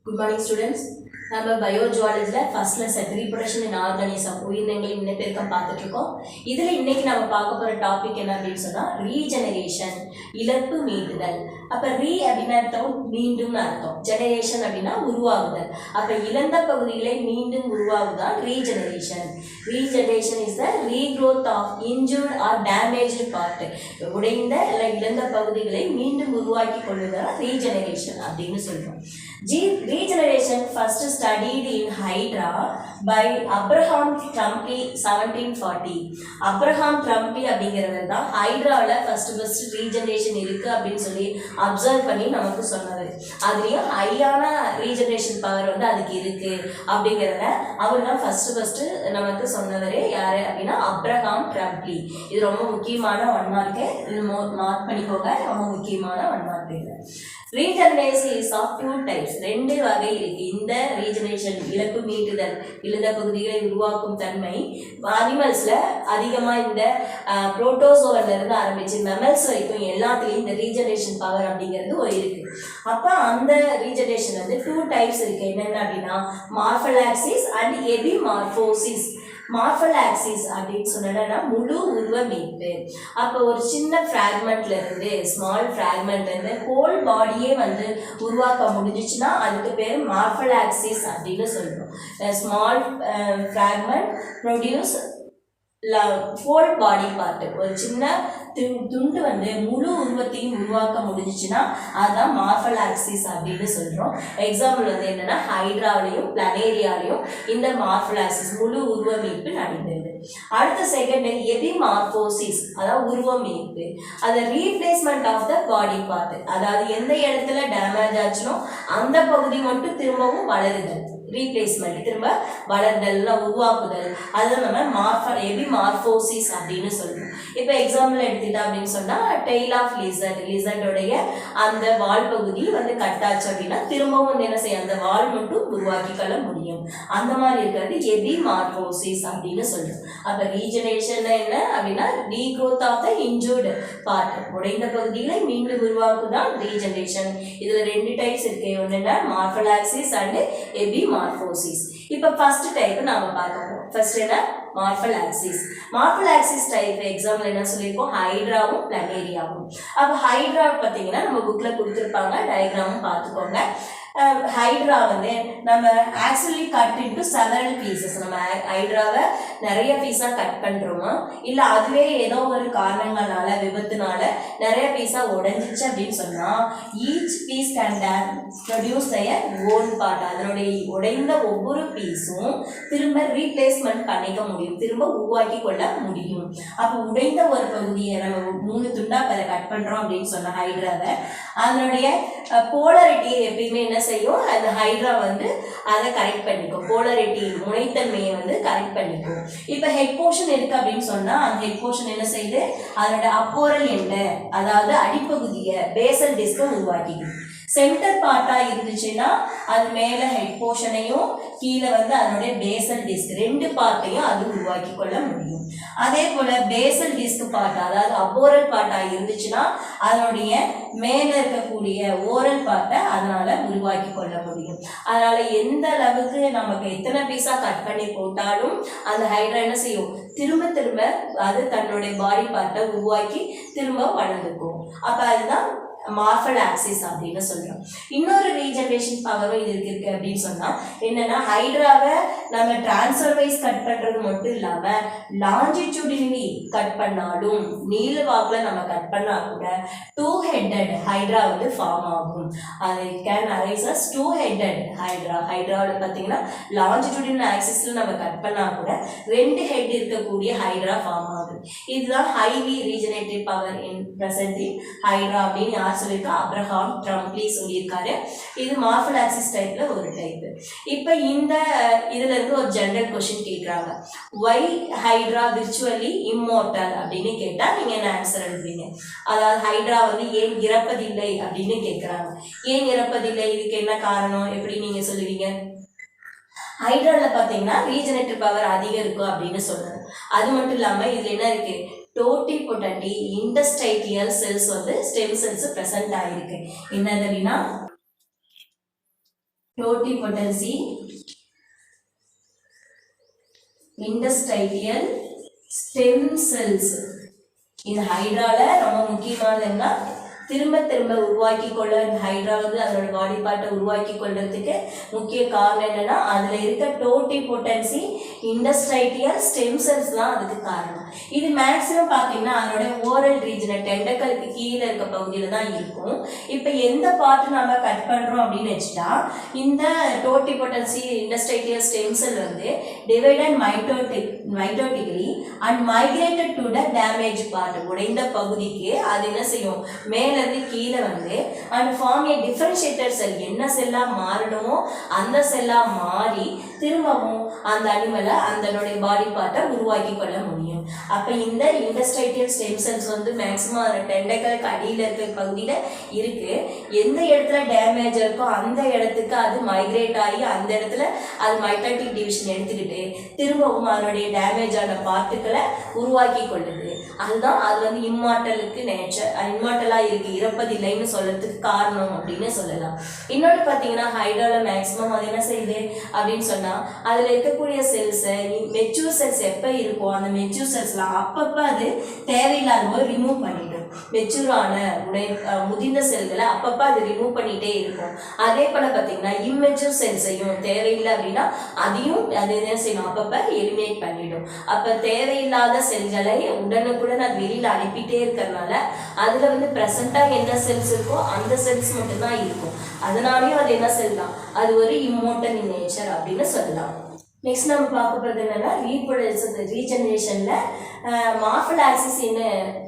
Good morning students. நம்ம பயோஜுவாலஜியில் first lesson reproduction in organism உயிரினங்கள் இன்னப்பெருக்கம் பார்த்துட்டு இருக்கோம். இதில் இன்னைக்கு நம்ம பார்க்க போகிற டாபிக் என்ன அப்படின்னு சொன்னால் ரீஜெனரேஷன், இழப்பு மீட்டுதல். அப்போ ரீ அப்படின்னா அர்த்தம் மீண்டும் அர்த்தம், ஜெனரேஷன் அப்படின்னா உருவாகுதல். அப்போ இழந்த பகுதிகளை மீண்டும் உருவாகுதான் regeneration. Regeneration is the regrowth of injured or damaged part. உடைந்த இல்லை இழந்த பகுதிகளை மீண்டும் உருவாக்கி கொள்ளுதான் ரீஜெனரேஷன் அப்படின்னு சொல்கிறோம். Regeneration first studied in Hydra by Abraham Trumpy 1740. Abraham Trumpy அப்படிங்கிறவர் தான் ஹைட்ராவில் ஃபர்ஸ்ட் ரீஜெனரேஷன் இருக்கு அப்படின்னு சொல்லி அப்சர்வ் பண்ணி நமக்கு சொன்னது. அதுலேயும் ஹையான ரீஜெனரேஷன் பவர் வந்து அதுக்கு இருக்கு அப்படிங்கிறத அவர் தான் ஃபர்ஸ்ட் நமக்கு சொன்னவரே யாரு அப்படின்னா அப்ரஹாம் ட்ரம்ப்லி. இது ரொம்ப முக்கியமான ஒன் மார்க்கு, இது மார்க் பண்ணிக்கோங்க, ரொம்ப முக்கியமான ஒன் மார்க் இது. Regeneration is of two types, ரெண்டு வகை இருக்கு. இந்த ரீஜெனரேஷன் இழப்பு மீட்டுதல், இழந்த பகுதிகளை உருவாக்கும் தன்மை அனிமல்ஸ்ல அதிகமா இந்த புரோட்டோசோவர்ல இருந்து ஆரம்பிச்சு மெமல்ஸ் வரைக்கும் எல்லாத்துலயும் இந்த ரீஜெனரேஷன் பவர் அப்படிங்கிறது இருக்கு. அப்ப அந்த ரீஜெனரேஷன் வந்து டூ டைப்ஸ் இருக்கு. என்னென்ன அப்படின்னா மார்பலாக்சிஸ் அண்ட் எபிமார்போசிஸ். மார்பலாக்சிஸ் அப்படின்னு சொன்னா முழு உருவ மீட்பு. அப்போ ஒரு சின்ன ஃப்ராக்மெண்ட்ல இருந்து, ஸ்மால் ஃப்ராக்மெண்ட்ல இருந்து ஹோல் பாடியே வந்து உருவாக்க முடிஞ்சிச்சுன்னா அதுக்கு பேர் மார்பலாக்சிஸ் அப்படின்னு சொல்றோம். Small fragment produce whole body part. ஒரு சின்ன துண்டு வந்து முழு உருவத்தையும் உருவாக்க முடிஞ்சிச்சுன்னா அதுதான் மார்பலாக்சிஸ் அப்படின்னு சொல்றோம். எக்ஸாம்பிள் வந்து என்னன்னா ஹைட்ராவிலையும் பிளனேரியாலையும் இந்த மார்பலாக்சிஸ் முழு உருவ மீட்பு நடந்தது. அடுத்த செகண்ட் எபிமார்போசிஸ், அதாவது உருவ மீட்பு. அது replacement of the body part. அதாவது எந்த இடத்துல டேமேஜ் ஆச்சுனோ அந்த பகுதி மட்டும் திரும்பவும் வளருதல், ரீப்ளேஸ்மெண்ட், திரும்ப வளர்தல், உருவாக்குதல், அதுதான் நம்ம எபிமார்போசிஸ் அப்படின்னு சொல்றோம். இப்போ எக்ஸாம்பிள் எடுத்துட்டா அப்படின்னு சொன்னா டெய்ல் ஆஃப் லிசர்டோடைய அந்த வால் பகுதி வந்து கட்டாச்சு அப்படின்னா திரும்பவும் என்ன செய்ய அந்த வால் மட்டும் உருவாக்கி கொள்ள முடியும். அந்த மாதிரி இருக்கிறது எபிமார்போசிஸ் அப்படின்னு சொல்றோம். அப்ப ரீஜெனரேஷன் என்ன அப்படின்னா regrowth of the injured part, உடைந்த பகுதிகளை மீண்டும் உருவாக்குதான் ரீஜெனரேஷன். இதுல ரெண்டு டைப்ஸ் இருக்கு, ஒன்னுன்னா மார்பலாக்சிஸ் அண்ட் எபிமார்போசிஸ். இப்ப ஃபர்ஸ்ட் டைப் நாம பார்க்க போறோம். ஃபர்ஸ்ட் என்ன மார்பலாக்சிஸ். மார்பலாக்சிஸ் டைப் எக்ஸாம்பிள் என்ன சொல்லியிருக்கோம், ஹைட்ராவும் பிளனேரியாவும். அப்ப ஹைட்ரா பார்த்தீங்கன்னா நம்ம புக்ல கொடுத்துருப்பாங்க, டயக்ராமும் பார்த்துக்கோங்க. ஹைட்ரா வந்து நம்ம actually cut into several pieces. நம்ம ஹைட்ராவை நிறைய பீஸா கட் பண்றோமா, இல்ல அதுவே ஏதோ ஒரு காரணங்களால விபத்துனால நிறைய பீஸா உடைஞ்சிச்சு அப்படின்னு சொன்னா each piece can produce their own part. அதனுடைய உடைந்த ஒவ்வொரு பீஸும் திரும்ப ரீப்ளேஸ்மெண்ட் பண்ணிக்க முடியும், திரும்ப உருவாக்கி கொள்ள முடியும். அப்போ உடைந்த ஒரு பகுதியை நம்ம 3 துண்டா கட் பண்றோம் அப்படின்னு சொன்ன ஹைட்ராவை, அதனுடைய போலரிட்டியை எப்பயுமே என்ன செய்யும், அந்த ஹைட்ரா வந்து அதை கரெக்ட் பண்ணிக்கும், போலரிட்டி முனைத்தன்மையை வந்து கரெக்ட் பண்ணிக்கும். இப்ப ஹெட் போர்ஷன் இருக்கு அப்படின்னு சொன்னா அந்த ஹெட் போர்ஷன் என்ன செய்யுது, அதோட அப்போரல் எண்ட், அதாவது அடிப்பகுதியை பேசல் டிஸ்கை உருவாக்கிக்குது. சென்டர் பார்ட்டா இருந்துச்சுன்னா அது மேல ஹெட் போர்ஷனையும் கீழே வந்து அதனுடைய பேசல் டிஸ்க் ரெண்டு பார்ட்டையும் அது உருவாக்கி கொள்ள முடியும். அதே போல பேசல் டிஸ்க் பார்ட், அதாவது அப்போரல் பார்ட்டா இருந்துச்சுன்னா அதனுடைய மேல இருக்கக்கூடிய ஓரல் பார்ட்டை அதனால உருவாக்கி கொள்ள முடியும். அதனால எந்த அளவுக்கு நமக்கு எத்தனை பீஸா கட் பண்ணி போட்டாலும் அந்த ஹைட்ரா என்ன செய்யும், திரும்ப திரும்ப அது தன்னுடைய பாடி பார்ட்டை உருவாக்கி திரும்ப வளர்ந்துக்கும். அப்ப அதுதான் மார்பலாக்சிஸ் அப்படின்னு சொல்றோம். இன்னொரு ரீஜெனரேஷன் பவரும் இது இருக்கு அப்படின்னு சொன்னா என்னன்னா ஹைட்ராவை நம்ம டிரான்ஸ்ஃபர் வைஸ் கட் பண்றது மட்டும் இல்லாம லாஞ்சிடியூடினலி கட் பண்ணாலும், நீள வாக்குல நம்ம கட் பண்ணா கூட 2 headed ஹைட்ரா வந்து ஃபார்ம் ஆகும். அது can arise as 2 headed hydra. ஹைட்ராவில் பார்த்தீங்கன்னா லாஞ்சிடியூடினல் ஆக்சிஸ்ல நம்ம கட் பண்ணா கூட 2 ஹெட் இருக்கக்கூடிய ஹைட்ரா ஃபார்ம் ஆகும். இதுதான் highly regenerative power in present in hydra அப்படின்னு சொல்லியிருக்கா அப்ரஹாம் ட்ரம்ப்லி சொல்லியிருக்காரு. இது மார்பலாக்சிஸ் டைப்ல ஒரு டைப். இப்ப இந்த இதுல இருந்து ஒரு ஜெனரல் கொஸ்டின் கேட்கறாங்க, ஒய் ஹைட்ரா விர்ச்சுவலி இம்மோர்டல் அப்படின்னு கேட்டா நீங்க என்ன ஆன்சர் எழுதுவீங்க? அதாவது ஹைட்ரா வந்து ஏன் இறப்பதில்லை அப்படின்னு கேட்கறாங்க. ஏன் இறப்பதில்லை, இதுக்கு என்ன காரணம், எப்படி நீங்க சொல்லுவீங்க? ஹைட்ரால பாத்தீங்கன்னா ரீஜெனரேட்டிவ் பவர் அதிகம் இருக்கும் அப்படின்னு சொல்றாங்க. அது மட்டும் இல்லாம இதுல என்ன இருக்கு, டோட்டிபொட்டன்டி இன்டர்ஸ்டைட்டியல் செல்ஸ் வந்து ஸ்டெம் செல்ஸ் பிரசன்ட் ஆயிருக்கு. என்னது அப்படின்னா டோட்டிபொட்டன்சி, இண்டஸ்ட்ரைட்டியல் ஸ்டெம் செல்ஸ். இந்த ஹைட்ரால ரொம்ப முக்கியமானது என்ன, திரும்ப திரும்ப உருவாக்கி கொள்ள ஹைட்ரா வந்து அதோட பாடி பார்ட்டை உருவாக்கி கொள்றதுக்கு முக்கிய காரணம் என்னன்னா அதுல இருக்க டோட்டிபொட்டன்சி, இண்டஸ்ட்ரைட்டியல் ஸ்டெம் செல்ஸ் தான் அதுக்கு காரணம். இது மேக்ஸிமம் பார்த்தீங்கன்னா அதோட ஓரல் ரீஜன் டெண்டக்கலுக்கு கீழே இருக்க பகுதியில தான் இருக்கும். இப்போ எந்த பார்ட் நம்ம கட் பண்றோம் அப்படின்னு வச்சுட்டா இந்த டோட்டிபொட்டன்சி, இண்டஸ்ட்ரைட்டியல் ஸ்டெம் செல் வந்து divided mitotically and migrated to the damage part, உடைந்த பகுதிக்கு அது என்ன செய்யும், மேல இருந்து கீழே வந்து and form a differentiator cell. என்ன செல்லா மாறணுமோ அந்த செல்லா மாறி திரும்பவும் அந்த அனிமலை அதனுடைய பாடி பார்ட்டை உருவாக்கி கொள்ள முடியும். அப்ப இந்த இண்டஸ்ட்ரைட்டியல் ஸ்டெம் செல்ஸ் வந்து மேக்ஸிமம் டெண்டக்கலுக்கு அடியில் இருக்கிற பகுதியில இருக்கு. எந்த இடத்துல டேமேஜ் இருக்கோ அந்த இடத்துக்கு அது மைக்ரேட் ஆகி அந்த இடத்துல அது மைட்டோட்டிக் டிவிஷன் எடுத்துக்கிட்டு திரும்பவும் அதனுடைய டேமேஜ் ஆன பார்ட்டுகளை உருவாக்கி கொள்ளுது. அதுதான் அது வந்து இம்மார்டலுக்கு இம்மார்டலா இருக்கு, இறப்பதில்லைன்னு சொல்றதுக்கு காரணம் அப்படின்னு சொல்லலாம். இன்னொன்று பார்த்தீங்கன்னா ஹைட்ரால மேக்ஸிமம் அது என்ன செய்யுது அப்படின்னு சொன்னா அதுல இருக்கக்கூடிய செல்ஸ், மெச்சூர் செல்ஸ் எப்ப இருக்கோ அந்த மெச்சூர் செல்ஸ்லாம் அப்பப்ப அது தேவையில்லாத போது ரிமூவ் பண்ணிடும். மெச்சூரான முதிர்ந்த செல்களை அப்பப்ப அது ரிமூவ் பண்ணிட்டே இருக்கும். அதே போல பார்த்தீங்கன்னா இம்மெச்சூர் செல்ஸையும் தேவையில்லை அப்படின்னா அதையும் அது என்ன செய்யணும், அப்பப்ப எலிமினேட் பண்ணிடும். அப்ப தேவையில்லாத செல்களை உடனுக்குடன் அது வெளியில அனுப்பிட்டே இருக்கிறதுனால அதுல வந்து பிரசண்டா என்ன செல்ஸ் இருக்கோ அந்த செல்ஸ் மட்டும்தான் இருக்கும். அதனாலயும் அது என்ன செல் தான், அது ஒரு இம்மோர்டல் இன் நேச்சர் அப்படின்னு சொல்லலாம். நெக்ஸ்ட் நம்ம பார்க்க போகிறது என்னன்னா ரீஜெனரேஷன்ல மார்ஃபலாக்சிஸ் இன்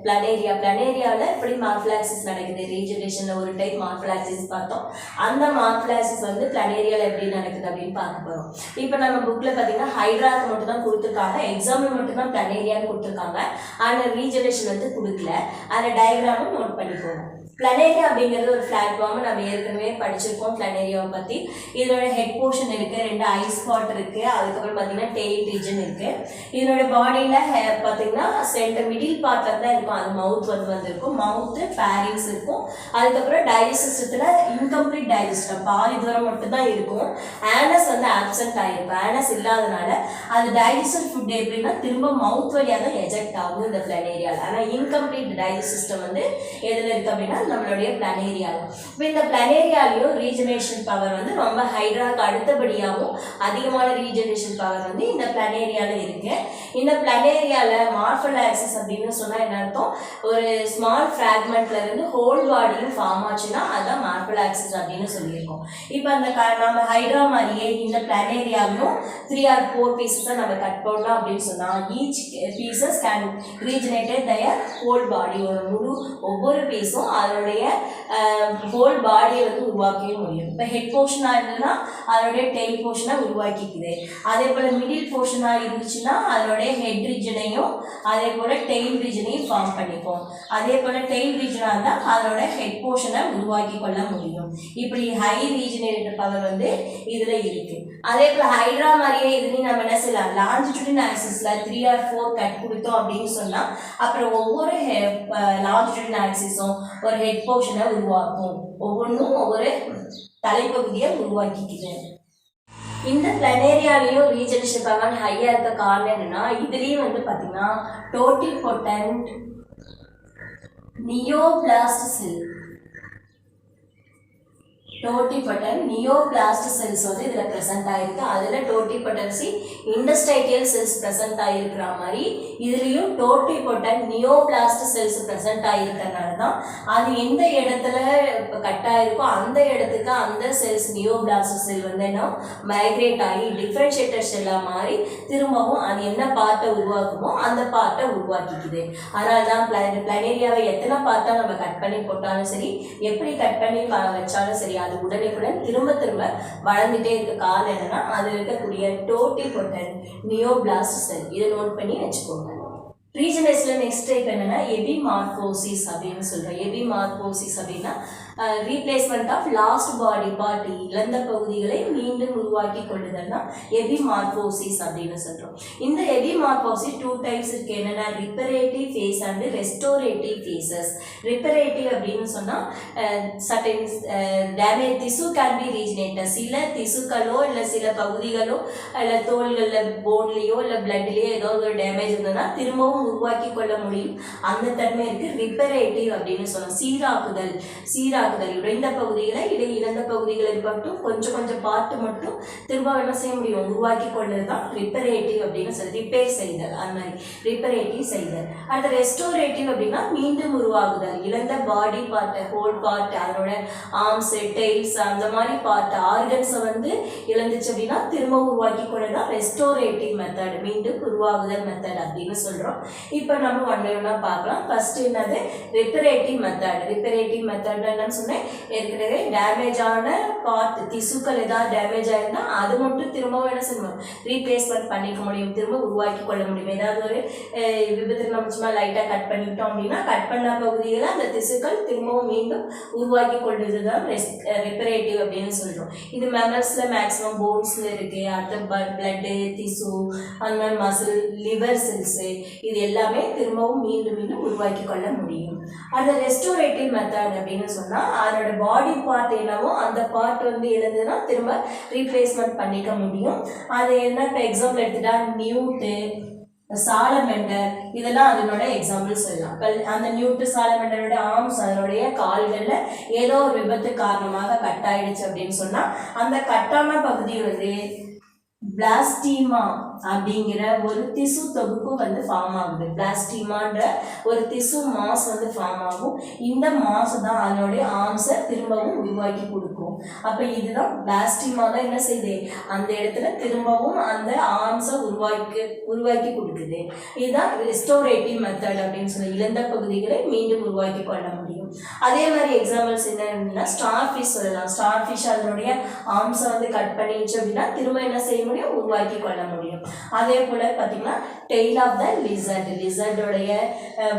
பிளானேரியாவில் எப்படி மார்ஃபலாக்சிஸ் நடக்குது, ரீஜெனரேஷன்ல ஒரு டைப் மார்ஃபலாக்சிஸ் பார்த்தோம். அந்த மார்ஃபலாக்சிஸ் வந்து பிளானேரியாவில் எப்படி நடக்குது அப்படின்னு பார்க்க போகிறோம். இப்போ நம்ம புக்கில் பார்த்தீங்கன்னா ஹைட்ராக்கு மட்டும் தான் கொடுத்துருக்காங்க, எக்ஸாம்பிள் மட்டும் தான் பிளானேரியான்னு கொடுத்துருக்காங்க. ஆனால் ரீஜெனரேஷன் வந்து கொடுக்கல. அந்த டயக்ராமும் நோட் பண்ணிக்கோங்க. பிளானேரியா அப்படிங்கிறது ஒரு பிளாட்ஃபார்ம், நம்ம ஏற்கனவே படிச்சிருக்கோம் பிளானேரியாவை பற்றி. இதோட ஹெட் போர்ஷன் இருக்குது, 2 ஐ ஸ்பாட் இருக்குது, அதுக்கப்புறம் பார்த்தீங்கன்னா டெயில் ரீஜன் இருக்குது. இதனோட பாடியில் பார்த்தீங்கன்னா சென்டர் மிடில் பார்ட்டில் தான் இருக்கும், அது மவுத் வந்துருக்கும், மவுத்து ஃபேரிங்ஸ் இருக்கும். அதுக்கப்புறம் டைஜஸ்ட் சிஸ்டத்தில் இன்கம்ப்ளீட் டைஜஸ்ட் பாதி தூரம் மட்டும்தான் இருக்கும். ஆனஸ் வந்து ஆப்சென்ட் ஆகிருக்கும். ஆனஸ் இல்லாதனால அது டைஜஸ்டட் ஃபுட் எப்படின்னா திரும்ப மவுத் வழியாக தான் எஜெக்ட் ஆகும் இந்த பிளானேரியாவில். ஆனால் இன்கம்ப்ளீட் டைஜஸ்ட் சிஸ்டம் வந்து எதில் இருக்குது அப்படின்னா நம்மளுடைய பிளானேரியாவில். இப்போ இந்த பிளானேரியாலையும் ரீஜெனரேஷன் பவர் வந்து ரொம்ப ஹைட்ராக்கு அடுத்தபடியாகவும் அதிகமான ரீஜெனரேஷன் பவர் வந்து இந்த பிளானேரியாவில் இருக்கு. இந்த பிளானேரியாவில் மார்ஃபலாக்சிஸ் அப்படின்னு சொன்னால் என்ன அர்த்தம், ஒரு ஸ்மால் ஃப்ராக்மெண்ட்ல இருந்து ஹோல் பாடியும் ஃபார்ம் ஆச்சுன்னா அதுதான் மார்ஃபலாக்சிஸ் அப்படின்னு சொல்லியிருக்கோம். இப்போ அந்த நம்ம ஹைட்ரா மாதிரியே இந்த பிளானேரியாவிலும் 3 or 4 பீசஸை நம்ம கட் பண்ணலாம் அப்படின்னு சொன்னால் each pieces can regenerated their whole பாடி. ஒவ்வொரு பீஸும் அதனுடைய ஹோல் பாடியை வந்து உருவாக்கவே முடியும். இப்போ ஹெட் போர்ஷனாக இருந்ததுன்னா அதனுடைய டெயில் போர்ஷனை உருவாக்கிக்குது. அதே போல் மிடில் போர்ஷனாக இருந்துச்சுன்னா அதனுடைய ஹெட் ரீஜனையும் அதே போல் டெயில் ரீஜனையும் ஃபார்ம் பண்ணிக்கும். அதே போல் டெயில் ரீஜனாக இருந்தால் அதனோட ஹெட் போர்ஷனை உருவாக்கி கொள்ள முடியும். இப்படி ஹை ரீஜனரேட்டர் பவர் வந்து இதில் இருக்குது. அதே போல் ஹைட்ரா மாதிரியே இதுலேயும் நம்ம என்ன செய்யலாம், லாஞ்சிடியூடின் ஆக்சிஸில் 3 or 4 கட் கொடுத்தோம் அப்படின்னு சொன்னால் அப்புறம் ஒவ்வொரு லாஞ்சிடியூடின் ஆக்சிஸும் ஒரு ஹெட் போர்ஷனை உருவாக்கும், ஒவ்வொன்றும் ஒவ்வொரு தலைப்பகுதியை உருவாக்கிக்குது. இந்த பிளானேரியாலையும் ரீஜெனரேஷன் பவர் ஹையாக இருக்க காரணம் என்னன்னா இதுலேயும் வந்து பார்த்தீங்கன்னா டோட்டிபொட்டன்ட் நியோபிளாஸ்ட் செல், டோட்டிபொட்டன்ட் நியோபிளாஸ்ட் செல்ஸ் வந்து இதில் ப்ரெசென்ட் ஆகிருக்கு. அதில் டோட்டிபொட்டன்சி இண்டஸ்ட்ரைட்டியல் செல்ஸ் ப்ரெசென்ட் ஆகிருக்கிற மாதிரி இதுலேயும் டோட்டிபொட்டன்ட் நியோபிளாஸ்ட் செல்ஸ் ப்ரெசென்ட் ஆகிருக்கிறதுனால தான் அது எந்த இடத்துல இப்போ கட் ஆகிருக்கோ அந்த இடத்துக்கு அந்த செல்ஸ் நியோபிளாஸ்ட் செல் வந்து என்ன மைக்ரேட் ஆகி டிஃப்ரென்ஷியேட்டர் செல்லாக மாறி திரும்பவும் அது என்ன பார்ட்டை உருவாக்குமோ அந்த பார்ட்டை உருவாக்கிக்குது. அதனால தான் பிளானேரியாவை எத்தனை பார்ட்டாக நம்ம கட் பண்ணி போட்டாலும் சரி, எப்படி கட் பண்ணி வச்சாலும் சரி, அது உடனுக்குடன் திரும்ப திரும்ப வளர்ந்துட்டே இருக்க காரணம் என்னன்னா அது இருக்கக்கூடிய டோட்டிபொட்டன்ட் நியோபிளாஸ்ட் செல். இதை நோட் பண்ணி வச்சுக்கோங்க. ரீஜெனரேஷன்ல நெக்ஸ்ட் டைப் என்னன்னா எபிமார்போசிஸ் அப்படின்னு சொல்றோம். எபிமார்போசிஸ் அப்படின்னா replacement of lost body part, இழந்த பகுதிகளை மீண்டும் உருவாக்கி கொள்ளுதல் தான் எபிமார்போசிஸ் அப்படின்னு சொல்றோம். இந்த எபிமார்போசிஸ் 2 டைப்ஸ் இருக்கு. என்னன்னா ரிப்பரேட்டிவ் ஃபேஸ் அண்ட் ரெஸ்டோரேட்டிவ் ஃபேசஸ். ரிப்பரேட்டிவ் அப்படின்னு சொன்னா சர்டன் டேமேஜ் திசு கேன் பி ரீஜெனரேட்டட். சில திசுக்களோ இல்லை சில பகுதிகளோ இல்லை தோள்களில் போன்லேயோ இல்லை பிளட்லேயோ ஏதோ ஒரு டேமேஜ் இருந்ததுன்னா திரும்பவும் உருவாக்கி கொள்ள முடியும். அந்த தன்மை இருக்கு. ரிப்பரேட்டிவ் அப்படின்னு சொல்லலாம். சீராக்குதல் இடைந்த பகுதிகளை இழந்த பகுதிகளை மட்டும் கொஞ்சம் கொஞ்சம் பார்த்து மட்டும் திரும்ப என்ன செய்ய முடியும், உருவாக்கி கொண்டது தான் ரிப்பரேட்டிவ் அப்படின்னு சொல்லி ரிப்பேர் செய்தல். அந்த மாதிரி ரிப்பரேட்டிவ் செய்தல். அடுத்த ரெஸ்டோரேட்டிவ் அப்படின்னா மீண்டும் உருவாகுதல். இழந்த பாடி பார்ட், ஹோல் பார்ட், அதனோட ஆர்ம்ஸ், டெய்ல்ஸ், அந்த மாதிரி பார்ட் ஆர்கன்ஸை வந்து இழந்துச்சு அப்படின்னா திரும்ப உருவாக்கி கொண்டது தான் ரெஸ்டோரேட்டிவ் மெத்தட், மீண்டும் உருவாகுதல் மெத்தட் அப்படின்னு சொல்றோம். இப்போ நம்ம ஒன் பை ஒன்னா பார்க்கலாம். ஃபர்ஸ்ட் என்னது ரிப்பரேட்டிவ் மெத்தட். ரிப்பரேட்டிவ் மெத்தட் என்னன்னு சொன்னேன் ஏற்கனவே, டேமேஜ் ஆன பார்ட் திசுக்கள் ஏதாவது டேமேஜ் ஆயிருந்தா அது மட்டும் திரும்பவும் என்ன செய்யணும், ரீப்ளேஸ்மெண்ட் பண்ணிக்க முடியும், திரும்ப உருவாக்கி கொள்ள முடியும். ஏதாவது ஒரு விபத்தில் நம்ம சும்மா லைட்டாக கட் பண்ணிட்டோம் அப்படின்னா கட் பண்ண பகுதியில் அந்த திசுக்கள் திரும்பவும் மீண்டும் உருவாக்கி கொள்வது தான் ரிப்பரேட்டிவ் அப்படின்னு சொல்றோம். இது மெமல்ஸ்ல மேக்ஸிமம் போன்ஸ்ல இருக்கு. அடுத்த பிளட்டு, திசு, அந்த மாதிரி மசில், லிவர் செல்ஸ், இது எல்லாமே திரும்பவும் மீண்டும் மீண்டும் உருவாக்கி கொள்ள முடியும். அந்த ரெஸ்டோரேட்டிவ் மெத்தட் அப்படின்னு சொன்னா அதோட பாடி பார்ட் என்னவோ அந்த பார்ட் வந்து இழந்ததுன்னா திரும்ப ரீப்ளேஸ்மெண்ட் பண்ணிக்க முடியும். அது என்ன, இப்போ எக்ஸாம்பிள் எடுத்துட்டா நியூட்டு, சாலமெண்டர், இதெல்லாம் அதனோட எக்ஸாம்பிள் சொல்லலாம். அந்த நியூட்டு, சாலமெண்டரோட ஆர்ம்ஸ், அதனுடைய கால்களில் ஏதோ ஒரு விபத்து காரணமாக கட் ஆயிடுச்சு அப்படின்னு சொன்னா அந்த கட்டான பகுதி வந்து பிளாஸ்டிமா அப்படிங்கிற ஒரு திசு தொகுப்பு வந்து ஃபார்ம் ஆகுது. பிளாஸ்டிமான்ற ஒரு திசு மாஸ் வந்து ஃபார்ம் ஆகும். இந்த மாஸ் தான் அதனுடைய ஆர்ம்ஸை திரும்பவும் உருவாக்கி கொடுக்கும். அப்போ இதுதான் பிளாஸ்டிமா தான் என்ன செய்யுது, அந்த இடத்துல திரும்பவும் அந்த ஆர்ம்ஸை உருவாக்கி கொடுக்குது. இதுதான் ரெஸ்டோரேட்டிவ் மெத்தட் அப்படின்னு சொல்லி இழந்த பகுதிகளை மீண்டும் உருவாக்கி கொள்ள முடியும். அதே மாதிரி எக்ஸாம்பிள்ஸ் என்னன்னா ஸ்டார் ஃபிஷ் சொல்லலாம். ஸ்டார் ஃபிஷ் அதனுடைய ஆர்ம்ஸை வந்து கட் பண்ணிடுச்சு அப்படின்னா திரும்ப என்ன செய்ய முடியும், உருவாக்கி கொள்ள முடியும். அதே போல பார்த்தீங்கன்னா டெய்ல் ஆஃப் த லிசர்ட், லிசர்டோடைய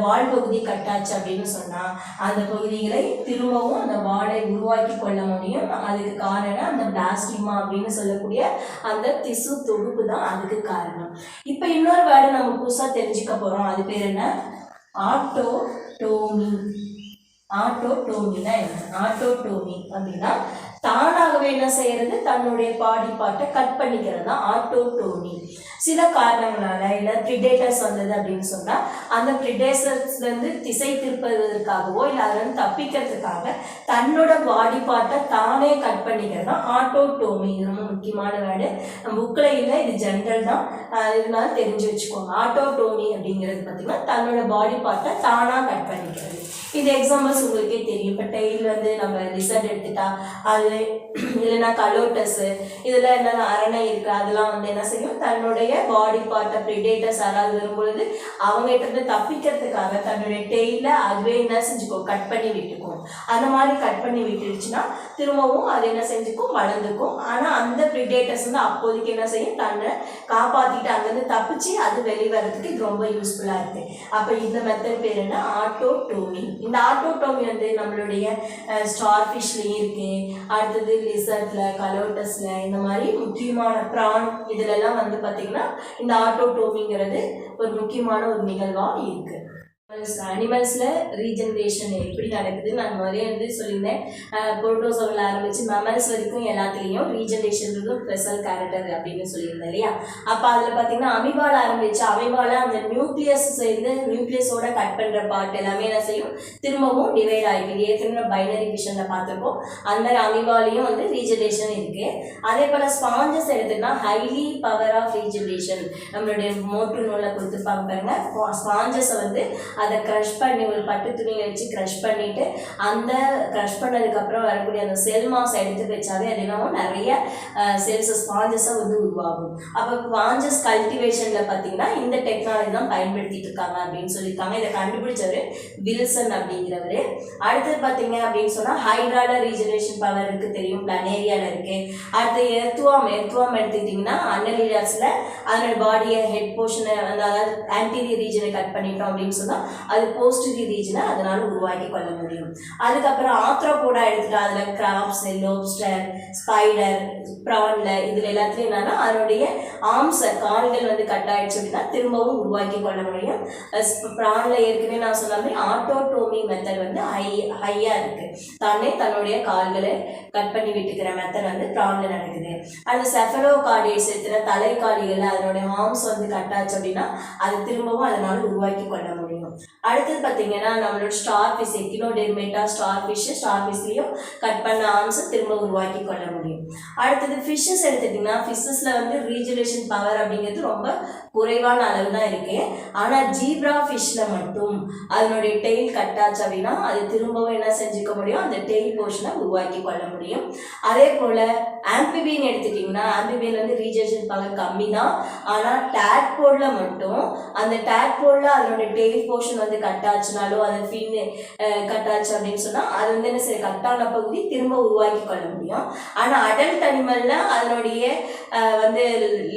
வால் பகுதி கட்டாச்சு அப்படின்னு சொன்னா அந்த பகுதிகளை திரும்பவும் அந்த வாலை உருவாக்கி கொள்ள முடியும். அதுக்கு காரணம் அந்த பிளாஸ்டிமா அப்படின்னு சொல்லக்கூடிய அந்த திசு தொகுப்பு தான் அதுக்கு காரணம். இப்போ இன்னொரு வேர்டு நம்ம புதுசாக தெரிஞ்சுக்க போறோம். அது பேர் என்ன, ஆட்டோடோமி. ஆட்டோடோமினா என்ன, ஆட்டோடோமி அப்படின்னா தானாகவே என்ன செய்யறது, தன்னுடைய பாடி பார்ட்டை கட் பண்ணிக்கிறது தான் ஆட்டோடோமி. சில காரணங்களால இல்லை ப்ரிடேட்டர்ஸ் வந்தது அப்படின்னு சொன்னா அந்த ப்ரிடேட்டர்ஸ்ல இருந்து திசை திருப்பதற்காகவோ இல்லை அதுல இருந்து தப்பிக்கிறதுக்காக தன்னோட பாடி பார்ட்டை தானே கட் பண்ணிக்கிறது தான் ஆட்டோடோமி. இது ரொம்ப முக்கியமான வேர்டு. நம்ம புக்கில் இல்லை, இது ஜென்ரல் தான், இதனால தெரிஞ்சு வச்சுக்கோங்க. ஆட்டோடோமி அப்படிங்கிறது பார்த்தீங்கன்னா தன்னோட பாடி பார்ட்டை தானா கட் பண்ணிக்கிறது. இந்த எக்ஸாம்பிள்ஸ் உங்களுக்கே தெரியும். இப்போ டெய்ல் வந்து நம்ம லிசர்ட் எடுத்துட்டா அது இல்லைன்னா கலோட்டஸ், இதெல்லாம் என்னென்ன அரணை இருக்கு, அதெல்லாம் வந்து என்ன செய்யும், தன்னுடைய பாடி பார்ட்டை ப்ரிடேட்டர்ஸ் யாராவது வரும்பொழுது அவங்க கிட்ட தப்பிக்கிறதுக்காக தன்னுடைய டெய்ல அதுவே என்ன செஞ்சுக்கும், கட் பண்ணி விட்டுக்கும். அந்த மாதிரி கட் பண்ணி விட்டுடுச்சுன்னா திரும்பவும் அது என்ன செஞ்சுக்கும், வளர்ந்துக்கும். ஆனால் அந்த ப்ரிடேட்டர்ஸ் வந்து அப்போதைக்கு என்ன செய்யும், தன்னை காப்பாற்றிட்டு அங்கேருந்து தப்பிச்சு அது வெளிவரத்துக்கு இது ரொம்ப யூஸ்ஃபுல்லாக இருக்கு. அப்போ இந்த மெத்தட் பேர் என்ன, ஆட்டோடோமி. இந்த ஆட்டோடோமி வந்து நம்மளுடைய ஸ்டார் ஃபிஷ்லேயும் இருக்கு, அடுத்தது லிசர்ட்ல, கலோட்டஸ்ல, இந்த மாதிரி முக்கியமான ப்ரான் இதுலெல்லாம் வந்து பார்த்தீங்கன்னா இந்த ஆட்டோடோமிங்கிறது ஒரு முக்கியமான ஒரு நிகழ்வாக இருக்கு. அனிமல்ஸ்ல ரீஜெனரேஷன் எப்படி நடக்குதுன்னு நான் நிறைய வந்து சொல்லியிருந்தேன். புரோட்டோசோவில் ஆரம்பிச்சு மெமல்ஸ் வரைக்கும் எல்லாத்துலேயும் ரீஜெனரேஷன் ஸ்பெஷல் கேரக்டர் அப்படின்னு சொல்லியிருந்தேன் இல்லையா. அப்போ அதில் பார்த்தீங்கன்னா அமீபால ஆரம்பிச்சு அமீபால அந்த நியூக்ளியஸ் சேர்ந்து நியூக்ளியஸோட கட் பண்ணுற பார்ட் எல்லாமே என்ன செய்யும், திரும்பவும் டிவைட் ஆகிருக்கு. ஏற்கனவே பைனரி விஷனில் பார்த்துருக்கோம். அந்த மாதிரி அமீபாலையும் வந்து ரீஜெனரேஷன் இருக்கு. அதே போல் ஸ்பாஞ்சஸ் எடுத்துக்கிட்டா ஹைலி பவர் ஆஃப் ரீஜெனரேஷன் நம்மளுடைய மோட்டு நூலில் கொடுத்துருப்பாங்க பாருங்க. ஸ்பாஞ்சஸை வந்து அதை க்ரஷ் பண்ணி ஒரு பட்டு துணியை வச்சு க்ரஷ் பண்ணிவிட்டு அந்த க்ரஷ் பண்ணதுக்கப்புறம் வரக்கூடிய அந்த செல் மாஸ் எடுத்து வச்சாவே அது என்னவோ நிறைய செல்ஸ் ஸ்பாஞ்சஸாக வந்து உருவாகும். அப்போ ஸ்பாஞ்சஸ் கல்டிவேஷனில் பார்த்தீங்கன்னா இந்த டெக்னாலஜி தான் பயன்படுத்திட்டு இருக்காங்க அப்படின்னு சொல்லியிருக்காங்க. இதை கண்டுபிடிச்சவர் வில்சன் அப்படிங்கிறவர். அடுத்தது பார்த்தீங்க அப்படின்னு சொன்னால் ஹைட்ரால ரீஜெனரேஷன் பவர் இருக்குது, தெரியும், பிளானேரியாவில் இருக்குது. அடுத்து எர்த்வாம் எடுத்துக்கிட்டிங்கன்னா அன்னலிடாஸில் அதனோட பாடியை ஹெட் போர்ஷனை அதாவது ஆன்டீரியர் ரீஜனை கட் பண்ணிட்டோம் அப்படின்னு சொன்னால் அது போஸ்டரி ரீஜனை அதனால உருவாக்கி கொள்ள முடியும். அதுக்கப்புறம் ஆத்ரோபோடா எடுத்துட்டா அதில் கிராப்ஸ், லோப்ஸ்டர், ஸ்பைடர், ப்ரான்ல இதில் எல்லாத்துலையும் என்னன்னா அதனுடைய ஆர்ம்ஸை கால்கள் வந்து கட் ஆயிடுச்சு அப்படின்னா திரும்பவும் உருவாக்கி கொள்ள முடியும். ப்ரான்ல ஏற்கனவே நான் சொன்ன மாதிரி ஆட்டோடோமி மெத்தட் வந்து ஹையாக இருக்குது. தானே தன்னுடைய கால்களை கட் பண்ணி விட்டுக்கிற மெத்தட் வந்து ப்ரான்ல நடக்குது. அந்த செஃபலோகார்டேட்ஸ் எடுத்துகிற தலைக்காலிகளில் அதனுடைய ஆர்ம்ஸ் வந்து கட் ஆச்சு அப்படின்னா அது திரும்பவும் அதனால உருவாக்கி கொள்ள முடியும். அடுத்தது பார்த்தீங்கன்னா நம்மளோட ஸ்டார் ஃபிஷ், எக்கினோடெர்மேட்டா ஸ்டார் ஃபிஷ்லேயும் கட் பண்ண ஆர்ம்ஸை திரும்ப உருவாக்கி கொள்ள முடியும். அடுத்தது ஃபிஷ்ஷஸ் எடுத்துட்டிங்கன்னா ஃபிஷ்ஷஸில் வந்து ரீஜெனரேஷன் பவர் அப்படிங்கிறது ரொம்ப குறைவான அளவு தான் இருக்குது. ஆனால் ஜீப்ரா ஃபிஷ்ஷில் மட்டும் அதனுடைய டெயில் கட் ஆச்சு அப்படின்னா அது திரும்பவும் என்ன செஞ்சுக்க முடியும், அந்த டெயில் போர்ஷனை உருவாக்கி கொள்ள முடியும். அதே போல் ஆம்பிபியன் எடுத்துட்டிங்கன்னா ஆம்பிபியன் வந்து ரீஜெனரேஷன் பவர் கம்மி தான். ஆனால் டேட்போலில் மட்டும் அந்த டேட்போலில் அதனுடைய டெயில் போர்ஷன் வந்து கட் ஆச்சுனாலோ அது ஃபின் கட் ஆச்சு அப்படின்னு சொன்னால் அது வந்து என்ன சரி கட்டான பகுதி திரும்ப உருவாக்கி கொள்ள முடியும். ஆனால் அடல்ட் அனிமலில் அதனுடைய வந்து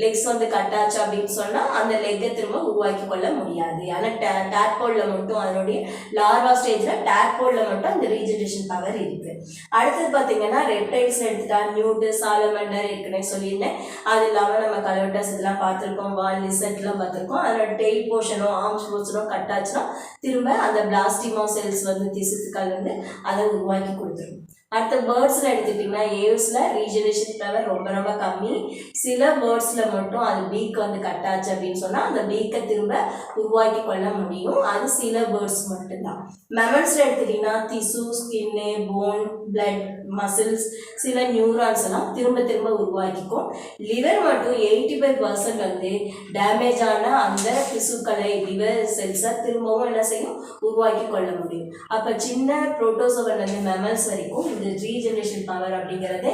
லெக்ஸ் வந்து கட் ஆச்சு அப்படின்னு சொன்னால் அந்த லெக்கை திரும்ப உருவாக்கி கொள்ள முடியாது. ஆனால் டேட்போலில் மட்டும் அதனுடைய லார்வா ஸ்டேஜில் டேட்போலில் மட்டும் அந்த ரீஜெனரேஷன் பவர் இருக்குது. அடுத்தது பார்த்தீங்கன்னா ரெப்டைல்ஸ் எடுத்துட்டா நியூட்டு, சாலமண்டர் ஏற்கனவே சொல்லியிருந்தேன். அது இல்லாமல் நம்ம கலவட்டஸ் இதெல்லாம் பார்த்துருக்கோம், வால் லிசர்ட்லாம் பார்த்துருக்கோம். அதோட டெயில் போர்ஷனோ ஆர்ம்ஸ் போர்ஷனோ கட் ஆச்சுன்னா திரும்ப அந்த பிளாஸ்டிமா செல்ஸ் வந்து திசுக்கள் வந்து அதை உருவாக்கி கொடுத்துரும். அடுத்த பேர்ட்ஸில் எடுத்துக்கிட்டிங்கன்னா ஏவ்ஸில் ரீஜெனரேஷன் பவர் ரொம்ப ரொம்ப கம்மி. சில பேர்ட்ஸில் மட்டும் அது பீக் வந்து கட் ஆச்சு அப்படின்னு சொன்னால் அந்த பீக்கை திரும்ப உருவாக்கி கொள்ள முடியும். அது சில பேர்ட்ஸ் மட்டும்தான். மெமல்ஸில் எடுத்துக்கிட்டிங்கன்னா திசு, ஸ்கின்னு, போன், பிளட், மசில்ஸ், சில நியூரான்ஸ் எல்லாம் திரும்ப திரும்ப உருவாக்கிக்கும். லிவர் மட்டும் 85% வந்து டேமேஜ் ஆன அந்த திசுக்களை லிவர் செல்ஸை திரும்பவும் என்ன செய்யும், உருவாக்கி கொள்ள முடியும். அப்போ சின்ன புரோட்டோசோவன்லேருந்து மெமல்ஸ் வரைக்கும் இந்த ரீஜெனரேஷன் பவர் அப்படிங்கிறது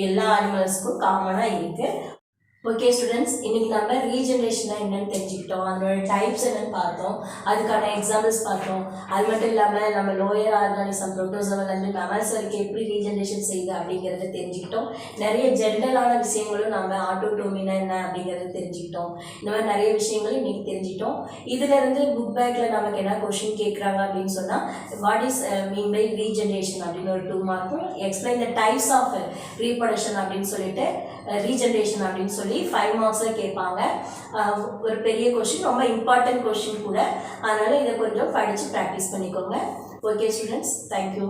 எல்லா அனிமல்ஸ்க்கும் காமனாக இருக்குது. ஓகே ஸ்டூடெண்ட்ஸ், இன்றைக்கி நம்ம ரீஜெனரேஷனாக என்னென்னு தெரிஞ்சுக்கிட்டோம், அதனோட டைப்ஸ் என்னென்னு பார்த்தோம், அதுக்கான எக்ஸாம்பிள்ஸ் பார்த்தோம். அது மட்டும் இல்லாமல் நம்ம லோயர் ஆர்கானிசம் புரோட்டோசோவன்லேருந்து மெமல்ஸ் வரைக்கும் எப்படி ரீஜெனரேஷன் செய்யுது அப்படிங்கிறத தெரிஞ்சுக்கிட்டோம். நிறைய ஜென்ரலான விஷயங்களும் நம்ம ஆட்டோடோமினா என்ன அப்படிங்கிறத தெரிஞ்சுக்கிட்டோம். இந்த மாதிரி நிறைய விஷயங்களும் இன்றைக்கி தெரிஞ்சுக்கிட்டோம். இதிலேருந்து புக் பேக்கில் நமக்கு என்ன கொஷின் கேட்குறாங்க அப்படின்னு சொன்னால் what is mean by regeneration அப்படின்னு ஒரு 2 மார்க்கும், explain the types of reproduction அப்படின்னு சொல்லிட்டு ரீஜெனரேஷன் அப்படின்னு சொல்லி 5 மார்க்ஸில் கேட்பாங்க. ஒரு பெரிய கொஷின், ரொம்ப இம்பார்ட்டன்ட் கொஷின் கூட. அதனால் இதை கொஞ்சம் படித்து ப்ராக்டிஸ் பண்ணிக்கோங்க. Okay students, thank you.